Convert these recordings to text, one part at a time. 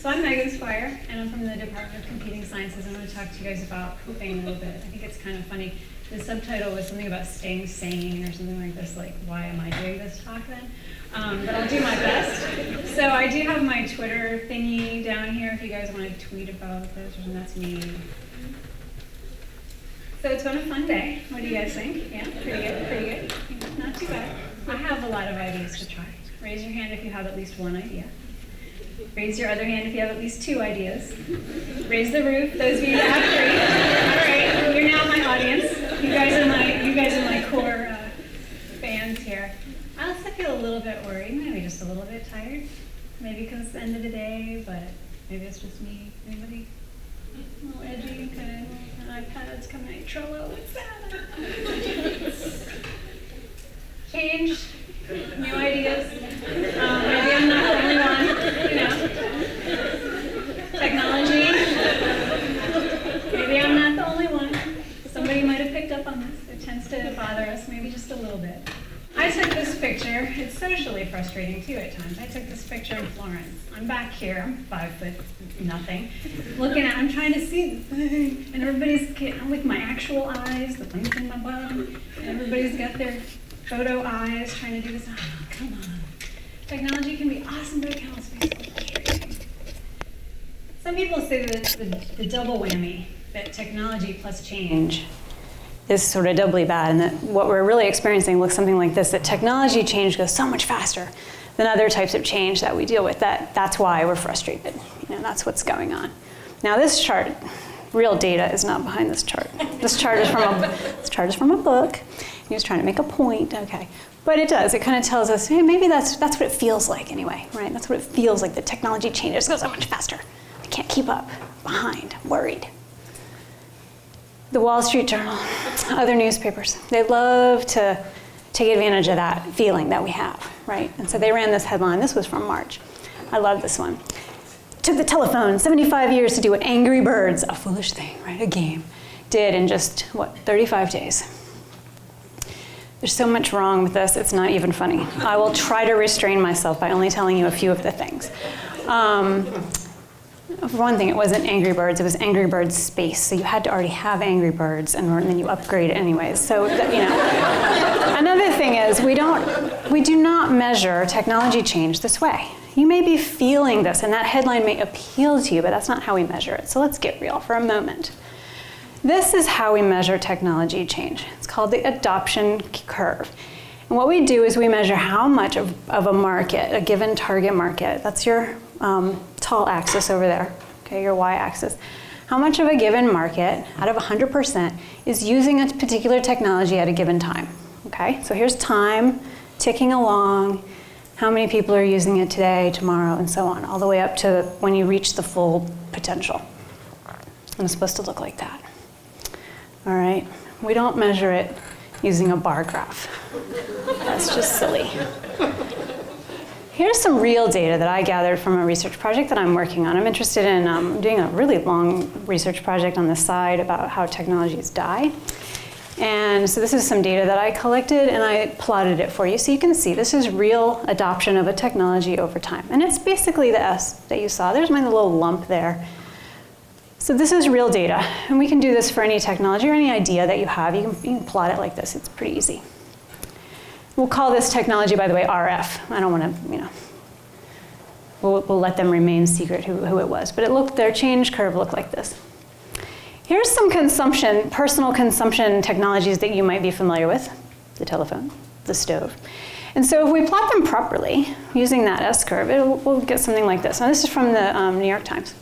So I'm Squire, and I'm from the Department of Computing Sciences. I'm going to talk to you guys about pooping a little bit. I think it's kind of funny. The subtitle was something about staying sane or something like this, like, why am I doing this talk then? But I'll do my best. So I do have my Twitter thingy down here if you guys want to tweet about this, and that's me. So it's been a fun day. What do you guys think? Yeah, pretty good. Not too bad. I have a lot of ideas to try. Raise your hand if you have at least one idea. Raise your other hand if you have at least 2 ideas. Raise the roof, those of you that have 3. All right, you're now my audience. You guys are my core fans here. I also feel a little bit worried, maybe just a little bit tired. Maybe because it's the end of the day, but maybe it's just me. Anybody? A little edgy, okay. iPads coming at Trello, what's that? Change, new ideas. Maybe I'm not the only one, you know. Technology. Maybe I'm not the only one. Somebody might have picked up on this. It tends to bother us, maybe just a little bit. I took this picture. It's socially frustrating too at times. I took this picture in Florence. I'm back here. I'm 5 foot nothing. I'm trying to see the thing, and I'm with my actual eyes, the thing's in my bottom, and everybody's got their photo eyes trying to do this. Oh, come on. Technology can be awesome, but it can also be so frustrating. Some people say that the double whammy, that technology plus change is sort of doubly bad, and that what we're really experiencing looks something like this, that technology change goes so much faster than other types of change that we deal with. That's why we're frustrated. You know, that's what's going on. Now this chart, real data is not behind this chart. This chart is from a book. He was trying to make a point, okay. But it does, it kind of tells us, hey, maybe that's what it feels like anyway, right? That's what it feels like, the technology changes, goes so much faster. I can't keep up, behind, worried. The Wall Street Journal, other newspapers, they love to take advantage of that feeling that we have, right? And so they ran this headline. This was from March. I love this one. Took the telephone 75 years to do what Angry Birds, a foolish thing, right, a game, did in just, 35 days. There's so much wrong with this, it's not even funny. I will try to restrain myself by only telling you a few of the things. For one thing, it wasn't Angry Birds, it was Angry Birds Space. So you had to already have Angry Birds, and then you upgrade it anyways. So, Another thing is, we do not measure technology change this way. You may be feeling this, and that headline may appeal to you, but that's not how we measure it. So let's get real for a moment. This is how we measure technology change. It's called the adoption curve. And what we do is we measure how much of a market, a given target market, that's your tall axis over there, okay, your y-axis. How much of a given market, out of 100%, is using a particular technology at a given time, okay? So here's time ticking along, how many people are using it today, tomorrow, and so on, all the way up to when you reach the full potential. And it's supposed to look like that. All right, we don't measure it using a bar graph. That's just silly. Here's some real data that I gathered from a research project that I'm working on. I'm interested in doing a really long research project on the side about how technologies die. And so this is some data that I collected, and I plotted it for you. So you can see this is real adoption of a technology over time. And it's basically the S that you saw. There's my little lump there. So this is real data, and we can do this for any technology or any idea that you have. You can plot it like this. It's pretty easy. We'll call this technology, by the way, RF. I don't want to, we'll let them remain secret who it was. But their change curve looked like this. Here's some personal consumption technologies that you might be familiar with. The telephone, the stove. And so if we plot them properly, using that S curve, we'll get something like this. Now this is from the New York Times.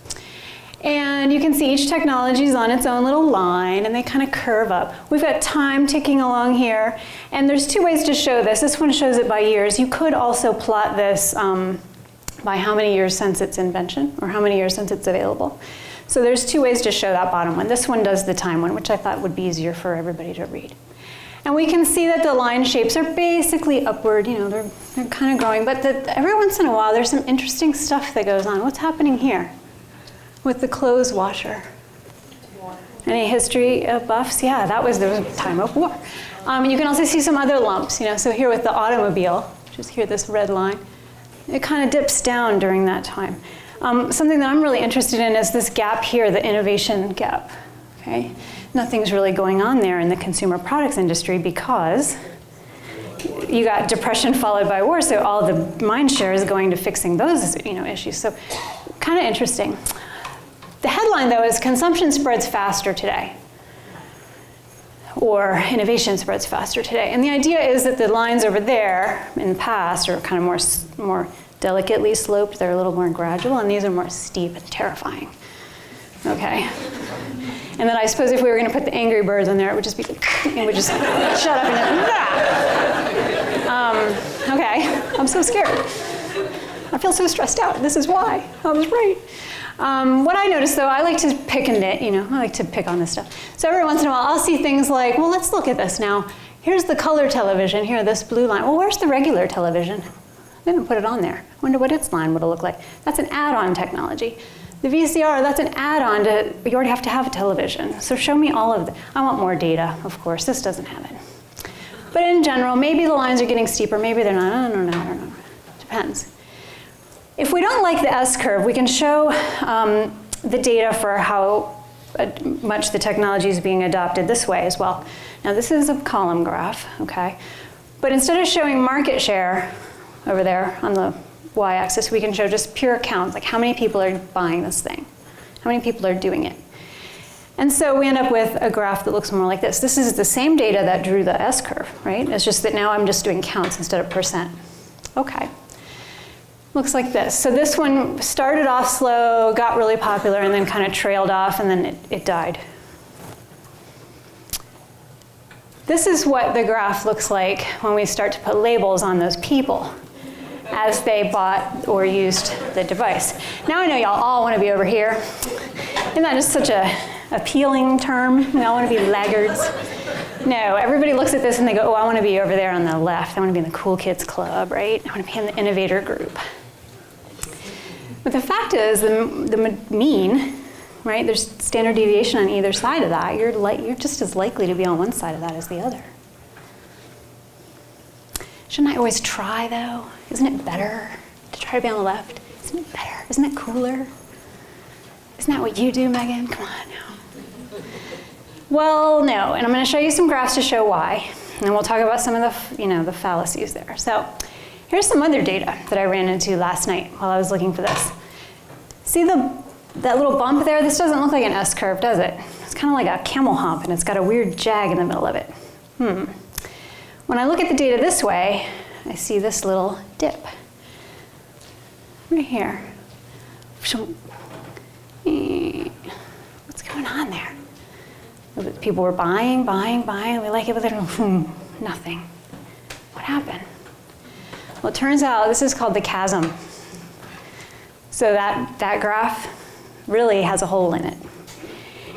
And you can see each technology is on its own little line, and they kind of curve up. We've got time ticking along here, and there's 2 ways to show this. This one shows it by years. You could also plot this by how many years since its invention, or how many years since it's available. So there's 2 ways to show that bottom one. This one does the time one, which I thought would be easier for everybody to read. And we can see that the line shapes are basically upward, they're kind of growing, but every once in a while there's some interesting stuff that goes on. What's happening here with the clothes washer? Any history buffs? Yeah, there was a time of war. You can also see some other lumps, so here with the automobile, just here this red line, it kind of dips down during that time. Something that I'm really interested in is this gap here, the innovation gap. Okay? Nothing's really going on there in the consumer products industry because you got depression followed by war, so all the mind share is going to fixing those issues. So kind of interesting. The headline, though, is consumption spreads faster today, or innovation spreads faster today. And the idea is that the lines over there in the past are kind of more delicately sloped. They're a little more gradual, and these are more steep and terrifying. Okay. And then I suppose if we were going to put the Angry Birds in there, it would just be, it would just shut up and okay, I'm so scared. I feel so stressed out. This is why. I was right. What I noticed, though, I like to pick and knit, I like to pick on this stuff. So every once in a while, I'll see things like, well, let's look at this now. Here's the color television, here, this blue line. Well, where's the regular television? They didn't put it on there. I wonder what its line would look like. That's an add-on technology. The VCR, that's an add-on to, you already have to have a television. So show me all of them. I want more data, of course. This doesn't have it. But in general, maybe the lines are getting steeper, maybe they're not. I don't know. Depends. If we don't like the S-curve, we can show the data for how much the technology is being adopted this way as well. Now this is a column graph, okay? But instead of showing market share over there on the y-axis, we can show just pure counts, like how many people are buying this thing, how many people are doing it. And so we end up with a graph that looks more like this. This is the same data that drew the S-curve, right? It's just that now I'm just doing counts instead of percent. Okay. Looks like this. So this one started off slow, got really popular, and then kind of trailed off, and then it died. This is what the graph looks like when we start to put labels on those people as they bought or used the device. Now I know y'all all want to be over here. Isn't that just such a appealing term? We all want to be laggards. No, everybody looks at this and they go, oh, I want to be over there on the left. I want to be in the cool kids club, right? I want to be in the innovator group. But the fact is, the mean, right? There's standard deviation on either side of that. You're just as likely to be on one side of that as the other. Shouldn't I always try, though? Isn't it better to try to be on the left? Isn't it better? Isn't it cooler? Isn't that what you do, Megan? Come on now. Well, no, and I'm going to show you some graphs to show why, and then we'll talk about some of the, the fallacies there. So here's some other data that I ran into last night while I was looking for this. See that little bump there? This doesn't look like an S-curve, does it? It's kind of like a camel hump, and it's got a weird jag in the middle of it. When I look at the data this way, I see this little dip right here. What's going on there? People were buying, we like it, but then nothing. What happened? Well, it turns out this is called the chasm. So that graph really has a hole in it.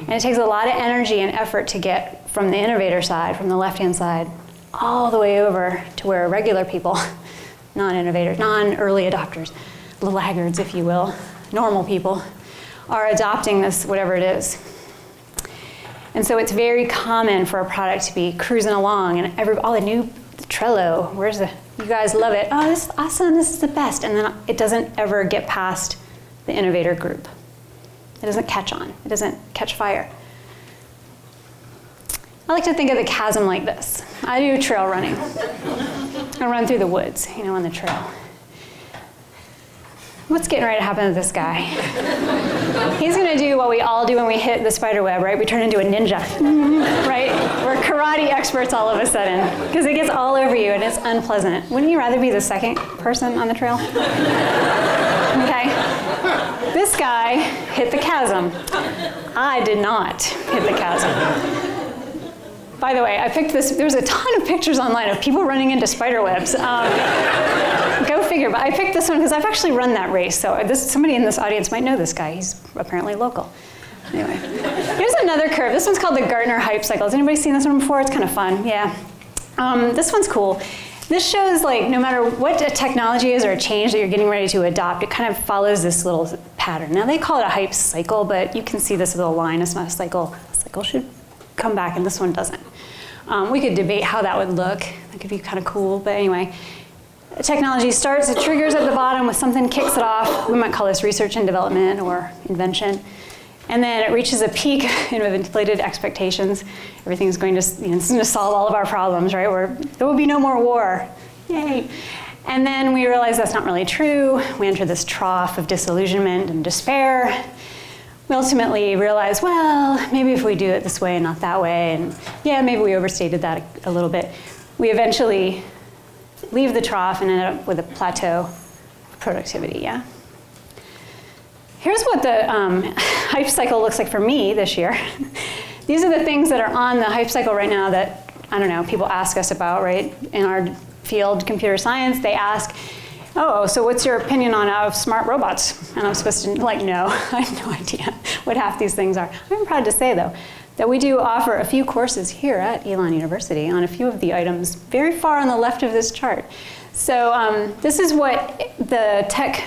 And it takes a lot of energy and effort to get from the innovator side, from the left-hand side, all the way over to where regular people, non-innovators, non-early adopters, laggards, if you will, normal people, are adopting this, whatever it is. And so it's very common for a product to be cruising along, and all the new Trello, you guys love it. Oh, this is awesome, this is the best. And then it doesn't ever get past the innovator group. It doesn't catch on, it doesn't catch fire. I like to think of the chasm like this. I do trail running. I run through the woods, on the trail. What's getting ready to happen to this guy? He's going to do what we all do when we hit the spider web, right? We turn into a ninja, right? We're karate experts all of a sudden because it gets all over you and it's unpleasant. Wouldn't you rather be the second person on the trail? Okay. This guy hit the chasm. I did not hit the chasm. By the way, I picked this. There's a ton of pictures online of people running into spider webs. Go figure. But I picked this one because I've actually run that race. So somebody in this audience might know this guy. He's apparently local. Anyway, here's another curve. This one's called the Gartner hype cycle. Has anybody seen this one before? It's kind of fun. Yeah. This one's cool. This shows no matter what a technology is or a change that you're getting ready to adopt, it kind of follows this little pattern. Now they call it a hype cycle, but you can see this little line. It's not a cycle. A cycle should come back, and this one doesn't. We could debate how that would look. That could be kind of cool, but anyway. technology starts, it triggers at the bottom with something, kicks it off. We might call this research and development or invention. And then it reaches a peak with inflated expectations. Everything's going to, it's going to solve all of our problems, right? There will be no more war. Yay. And then we realize that's not really true. We enter this trough of disillusionment and despair. We ultimately realize, well, maybe if we do it this way and not that way, and yeah, maybe we overstated that a little bit. We eventually leave the trough and end up with a plateau of productivity, yeah? Here's what the hype cycle looks like for me this year. These are the things that are on the hype cycle right now that, I don't know, people ask us about, right? In our field, computer science, they ask, oh, so what's your opinion on smart robots? And I'm supposed to, like, no, I have no idea what half these things are. I'm proud to say, though, that we do offer a few courses here at Elon University on a few of the items very far on the left of this chart. So this is what the tech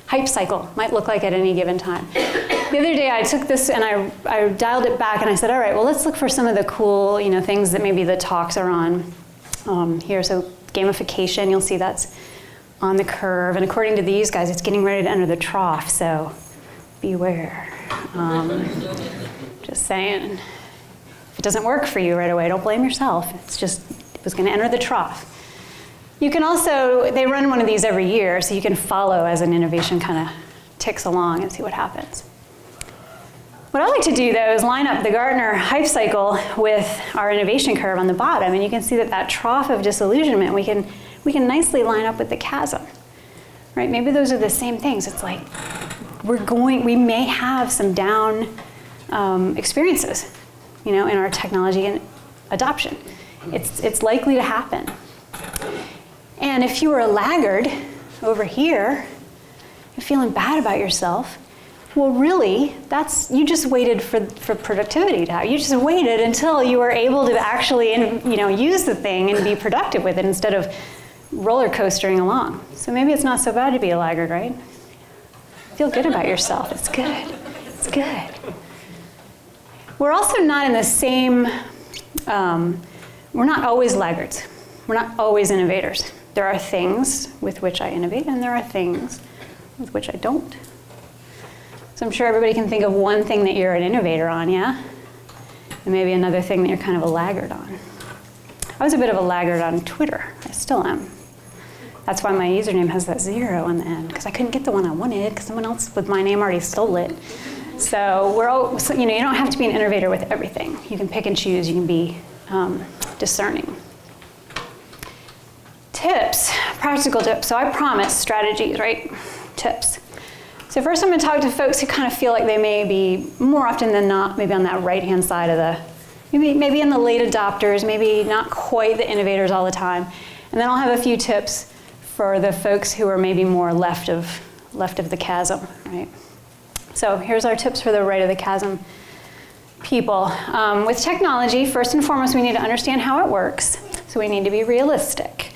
hype cycle might look like at any given time. The other day I took this and I dialed it back and I said, all right, well, let's look for some of the cool things that maybe the talks are on here. So gamification, you'll see that's on the curve. And according to these guys, it's getting ready to enter the trough, so beware. Just saying. If it doesn't work for you right away, don't blame yourself. It was going to enter the trough. You can also, they run one of these every year, so you can follow as an innovation kind of ticks along and see what happens. What I like to do, though, is line up the Gartner hype cycle with our innovation curve on the bottom, and you can see that trough of disillusionment, we can nicely line up with the chasm, right? Maybe those are the same things. It's like we may have some down experiences, in our technology and adoption. It's likely to happen. And if you were a laggard over here, you're feeling bad about yourself, well, really, you just waited for productivity to happen. You just waited until you were able to actually, use the thing and be productive with it instead of roller coastering along. So maybe it's not so bad to be a laggard, right? Feel good about yourself. It's good. It's good. We're also not in the same, we're not always laggards. We're not always innovators. There are things with which I innovate, and there are things with which I don't. So I'm sure everybody can think of one thing that you're an innovator on, yeah? And maybe another thing that you're kind of a laggard on. I was a bit of a laggard on Twitter. I still am. That's why my username has that 0 on the end, because I couldn't get the one I wanted, because someone else with my name already stole it. So you don't have to be an innovator with everything. You can pick and choose. You can be discerning. Tips, practical tips. So I promise strategies, right? Tips. So first I'm going to talk to folks who kind of feel like they may be, more often than not, maybe on that right-hand side of maybe in the late adopters, maybe not quite the innovators all the time. And then I'll have a few tips for the folks who are maybe more left of the chasm, right? So here's our tips for the right of the chasm people. With technology, first and foremost, we need to understand how it works. So we need to be realistic.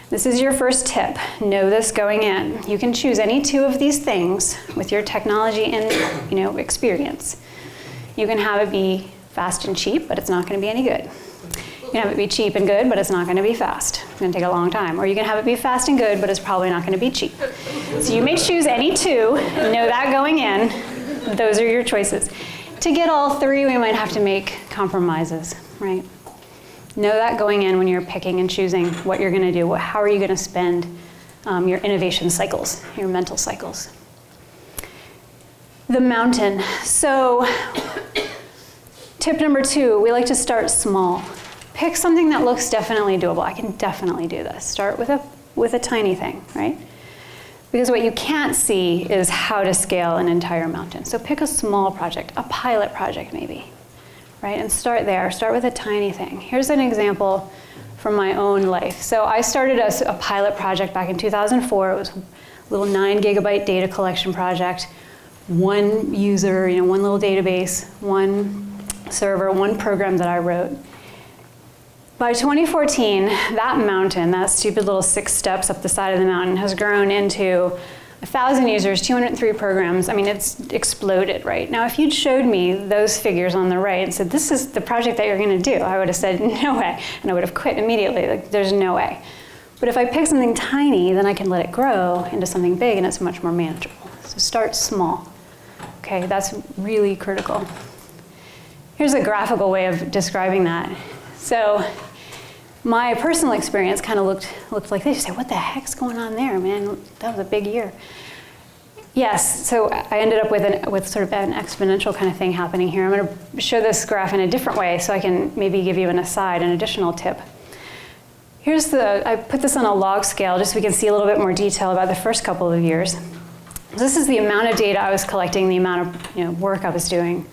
This is your first tip. Know this going in. You can choose any two of these things with your technology and experience. You can have it be fast and cheap, but it's not going to be any good. You can have it be cheap and good, but it's not going to be fast. It's going to take a long time. Or you can have it be fast and good, but it's probably not going to be cheap. So you may choose any two. Know that going in. Those are your choices. To get all three, we might have to make compromises, right? Know that going in when you're picking and choosing what you're going to do. How are you going to spend your innovation cycles, your mental cycles? The mountain. So tip number 2, we like to start small. Pick something that looks definitely doable. I can definitely do this. Start with a tiny thing, right? Because what you can't see is how to scale an entire mountain. So pick a small project, a pilot project maybe. Right? And start there. Start with a tiny thing. Here's an example from my own life. So I started a pilot project back in 2004. It was a little 9 gigabyte data collection project. One user, one little database, one server, one program that I wrote. By 2014, that mountain, that stupid little 6 steps up the side of the mountain, has grown into 1,000 users, 203 programs. I mean, it's exploded, right? Now, if you'd showed me those figures on the right and said, this is the project that you're going to do, I would have said, no way. And I would have quit immediately. Like, there's no way. But if I pick something tiny, then I can let it grow into something big and it's much more manageable. So start small. Okay, that's really critical. Here's a graphical way of describing that. So my personal experience kind of looked like this. You say, what the heck's going on there, man? That was a big year. Yes, so I ended up with sort of an exponential kind of thing happening here. I'm going to show this graph in a different way so I can maybe give you an additional tip. I put this on a log scale just so we can see a little bit more detail about the first couple of years. This is the amount of data I was collecting, the amount of work I was doing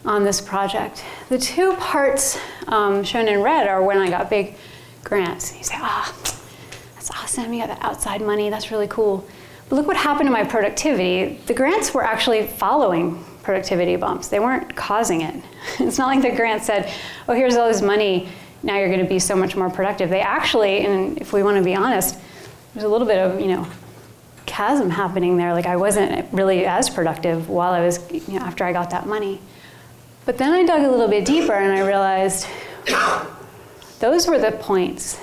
on this project. The two parts shown in red are when I got big grants. You say, that's awesome, you got the outside money, that's really cool. But look what happened to my productivity. The grants were actually following productivity bumps. They weren't causing it. It's not like the grant said, oh, here's all this money, now you're going to be so much more productive. They actually, and if we want to be honest, there's a little bit of, chasm happening there. Like I wasn't really as productive while I was, after I got that money. But then I dug a little bit deeper and I realized those were the points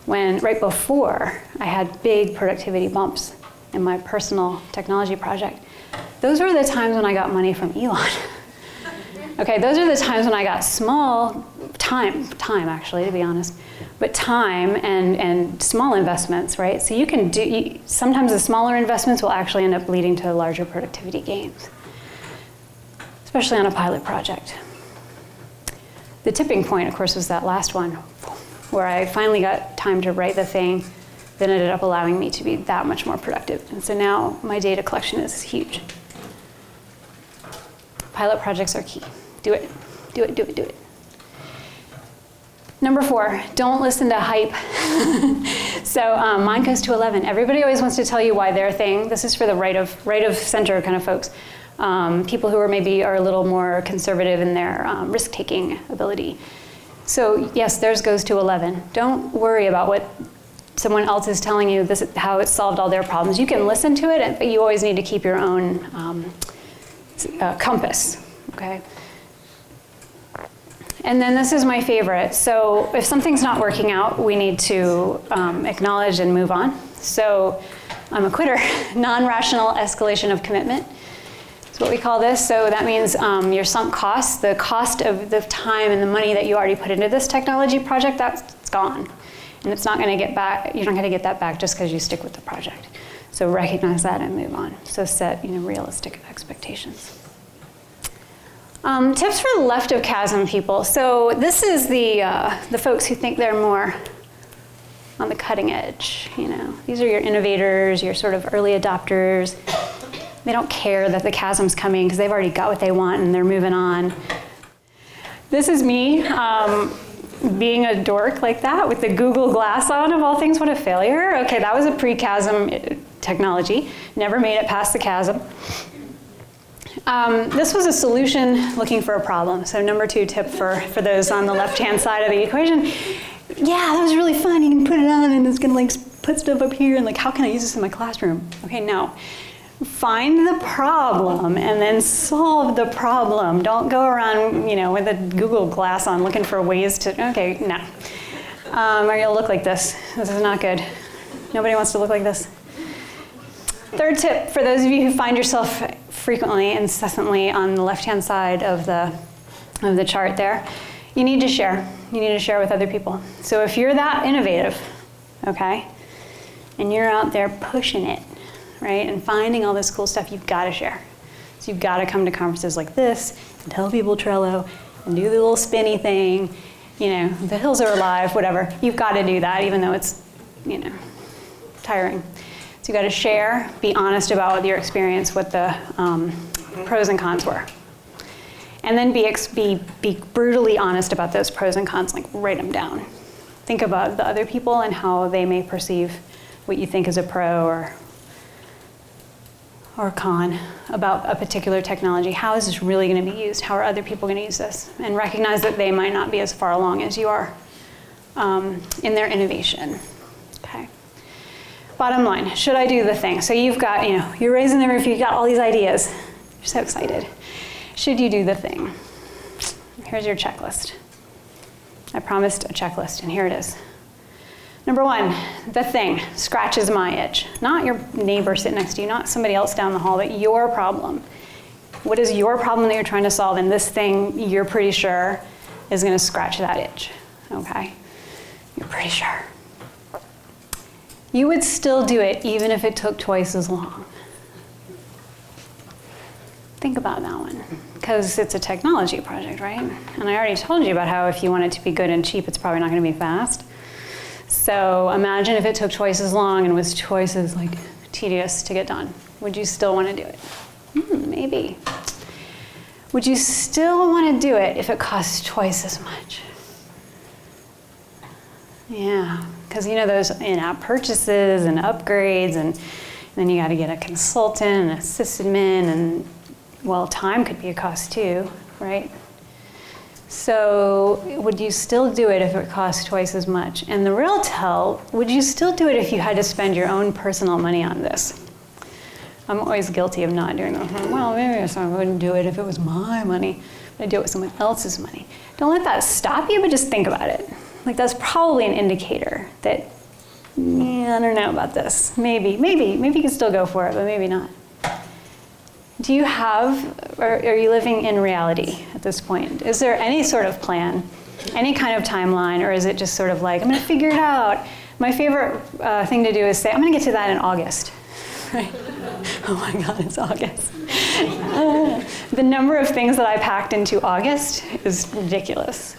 when, right before I had big productivity bumps in my personal technology project. Those were the times when I got money from Elon. Okay, those are the times when I got small time actually, to be honest, but time and small investments, right? So you can sometimes the smaller investments will actually end up leading to larger productivity gains, especially on a pilot project. The tipping point, of course, was that last one, where I finally got time to write the thing that ended up allowing me to be that much more productive. And so now my data collection is huge. Pilot projects are key. Do it, do it, do it, do it. Number 4, don't listen to hype. So mine goes to 11. Everybody always wants to tell you why their thing. This is for the right of center kind of folks. People who are a little more conservative in their risk-taking ability. So yes, theirs goes to 11. Don't worry about what someone else is telling you, this is how it solved all their problems. You can listen to it, but you always need to keep your own compass, okay? And then this is my favorite. So if something's not working out, we need to acknowledge and move on. So I'm a quitter, non-rational escalation of commitment. That's what we call this. So that means your sunk costs, the cost of the time and the money that you already put into this technology project, that's gone. And it's not going to get back, you're not going to get that back just because you stick with the project. So recognize that and move on. So set realistic expectations. Tips for the left of chasm people. So this is the folks who think they're more on the cutting edge. These are your innovators, your sort of early adopters. They don't care that the chasm's coming because they've already got what they want and they're moving on. This is me being a dork like that with the Google Glass on, of all things. What a failure. Okay, that was a pre-chasm technology. Never made it past the chasm. This was a solution looking for a problem. So number 2 tip for those on the left-hand side of the equation. Yeah, that was really fun. You can put it on and it's going to put stuff up here and how can I use this in my classroom? Okay, no. Find the problem and then solve the problem. Don't go around, with a Google Glass on looking for ways to, okay, no. Or you'll look like this. This is not good. Nobody wants to look like this. Third tip, for those of you who find yourself frequently, incessantly on the left-hand side of the chart there, you need to share. You need to share with other people. So if you're that innovative, okay, and you're out there pushing it, right, and finding all this cool stuff, you've got to share. So you've got to come to conferences like this and tell people Trello and do the little spinny thing, the hills are alive, whatever. You've got to do that, even though it's, tiring. So you've got to share, be honest about your experience, what the pros and cons were. And then be brutally honest about those pros and cons, write them down. Think about the other people and how they may perceive what you think is a pro or con about a particular technology. How is this really going to be used? How are other people going to use this? And recognize that they might not be as far along as you are in their innovation. Okay. Bottom line, should I do the thing? So you've got, you're raising the roof, you've got all these ideas. You're so excited. Should you do the thing? Here's your checklist. I promised a checklist, and here it is. Number one, the thing scratches my itch. Not your neighbor sitting next to you, not somebody else down the hall, but your problem. What is your problem that you're trying to solve? And this thing, you're pretty sure, is going to scratch that itch. Okay? You're pretty sure. You would still do it even if it took twice as long. Think about that one, because it's a technology project, right? And I already told you about how if you want it to be good and cheap, it's probably not going to be fast. So imagine if it took twice as long and was twice as tedious to get done. Would you still want to do it? Maybe. Would you still want to do it if it costs twice as much? Yeah, because those in-app purchases and upgrades, and then you got to get a consultant, and a sysadmin, and well, time could be a cost too, right? So would you still do it if it cost twice as much? And the real tell, would you still do it if you had to spend your own personal money on this? I'm always guilty of not doing that. Well, maybe I wouldn't do it if it was my money, but I do it with someone else's money. Don't let that stop you, but just think about it. That's probably an indicator that, I don't know about this. Maybe you can still go for it, but maybe not. Do you have, or are you living in reality at this point? Is there any sort of plan, any kind of timeline, or is it just sort of I'm going to figure it out? My favorite thing to do is say, I'm going to get to that in August. Right? Oh my God, it's August. The number of things that I packed into August is ridiculous.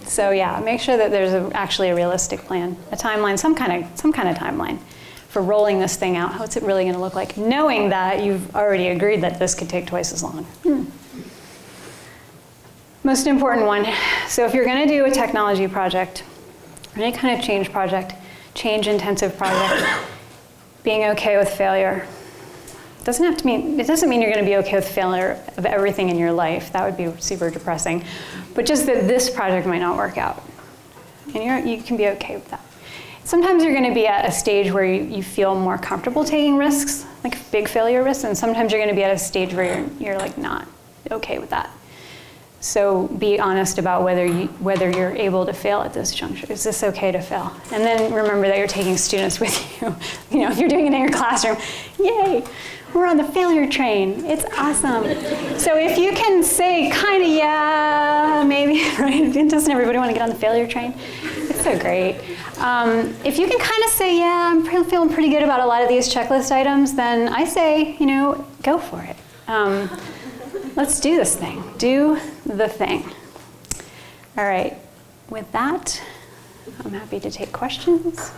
So yeah, make sure that there's actually a realistic plan, a timeline, some kind of timeline for rolling this thing out. What's it really going to look like? Knowing that you've already agreed that this could take twice as long. Most important one. So if you're going to do a technology project, or any kind of change project, change-intensive project, being okay with failure. It doesn't mean you're going to be okay with failure of everything in your life. That would be super depressing. But just that this project might not work out. And you can be okay with that. Sometimes you're going to be at a stage where you feel more comfortable taking risks, like big failure risks, and sometimes you're going to be at a stage where you're not okay with that. So be honest about whether you're able to fail at this juncture. Is this okay to fail? And then remember that you're taking students with you. If you're doing it in your classroom, yay, we're on the failure train. It's awesome. So if you can say kind of yeah, maybe, right? Doesn't everybody want to get on the failure train? It's so great. If you can kind of say, yeah, I'm feeling pretty good about a lot of these checklist items, then I say, go for it. Let's do this thing. Do the thing. All right. With that, I'm happy to take questions.